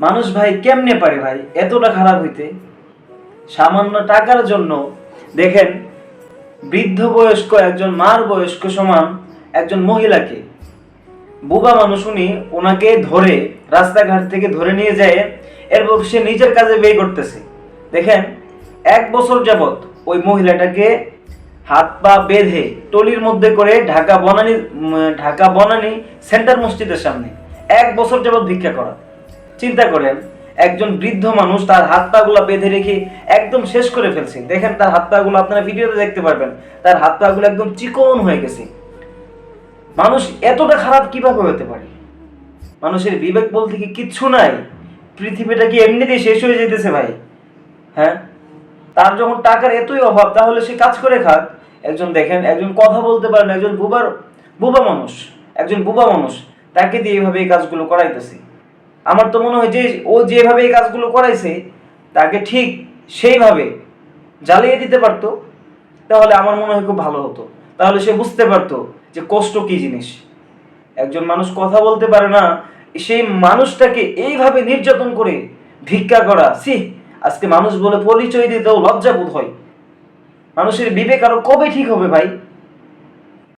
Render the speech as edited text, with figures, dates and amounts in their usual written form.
মানুষ ভাই কেমনে পারে ভাই এতটা খারাপ হইতে? সামান্য টাকার জন্য দেখেন, বৃদ্ধ বয়স্ক একজন মার বয়স্ক সমান একজন মহিলাকে বুবা মানুষ উনি ওনাকে ধরে রাস্তাঘাট থেকে ধরে নিয়ে যায়, এরপর সে নিজের কাজে ব্যয় করতেছে। দেখেন, 1 বছর যাবত ওই মহিলাটাকে হাত পা বেঁধে টলির মধ্যে করে ঢাকা বনানী সেন্টার মসজিদের সামনে 1 বছর যাবত ভিক্ষা করা। চিন্তা করেন, একজন বৃদ্ধ মানুষ তার হাত পা গুলা বেঁধে রেখে একদম শেষ করে ফেলছে। দেখেন তার হাত পা গুলো, আপনারা ভিডিওতে দেখতে পারবেন, তার হাত পা গুলো একদম চিকন হয়ে গেছে। মানুষ এতটা খারাপ কিভাবে হতে পারে? মানুষের বিবেক বলতে কি কিচ্ছু নাই? পৃথিবীটা কি এমনিতেই শেষ হয়ে যেতেছে ভাই? হ্যাঁ, তার যখন টাকার এতই অভাব তাহলে সে কাজ করে খাক। একজন দেখেন, একজন কথা বলতে পারে না, একজন বুবা মানুষ তাকে দিয়ে এইভাবে এই কাজগুলো করাইতেছে। আমার তো মনে হয় যে ও যেভাবে এই কাজগুলো করাইছে তাকে ঠিক সেইভাবে জ্বালিয়ে দিতে পারতো, তাহলে আমার মনে হয় খুব ভালো হতো। তাহলে সে বুঝতে পারতো যে কষ্ট কি জিনিস। একজন মানুষ কথা বলতে পারে না, সেই মানুষটাকে এইভাবে নির্যাতন করে ভিক্ষা করা, আজকে মানুষ বলে পরিচয় দিতেও লজ্জা বোধ হয়। মানুষের বিবেক আরো কবে ঠিক হবে ভাই?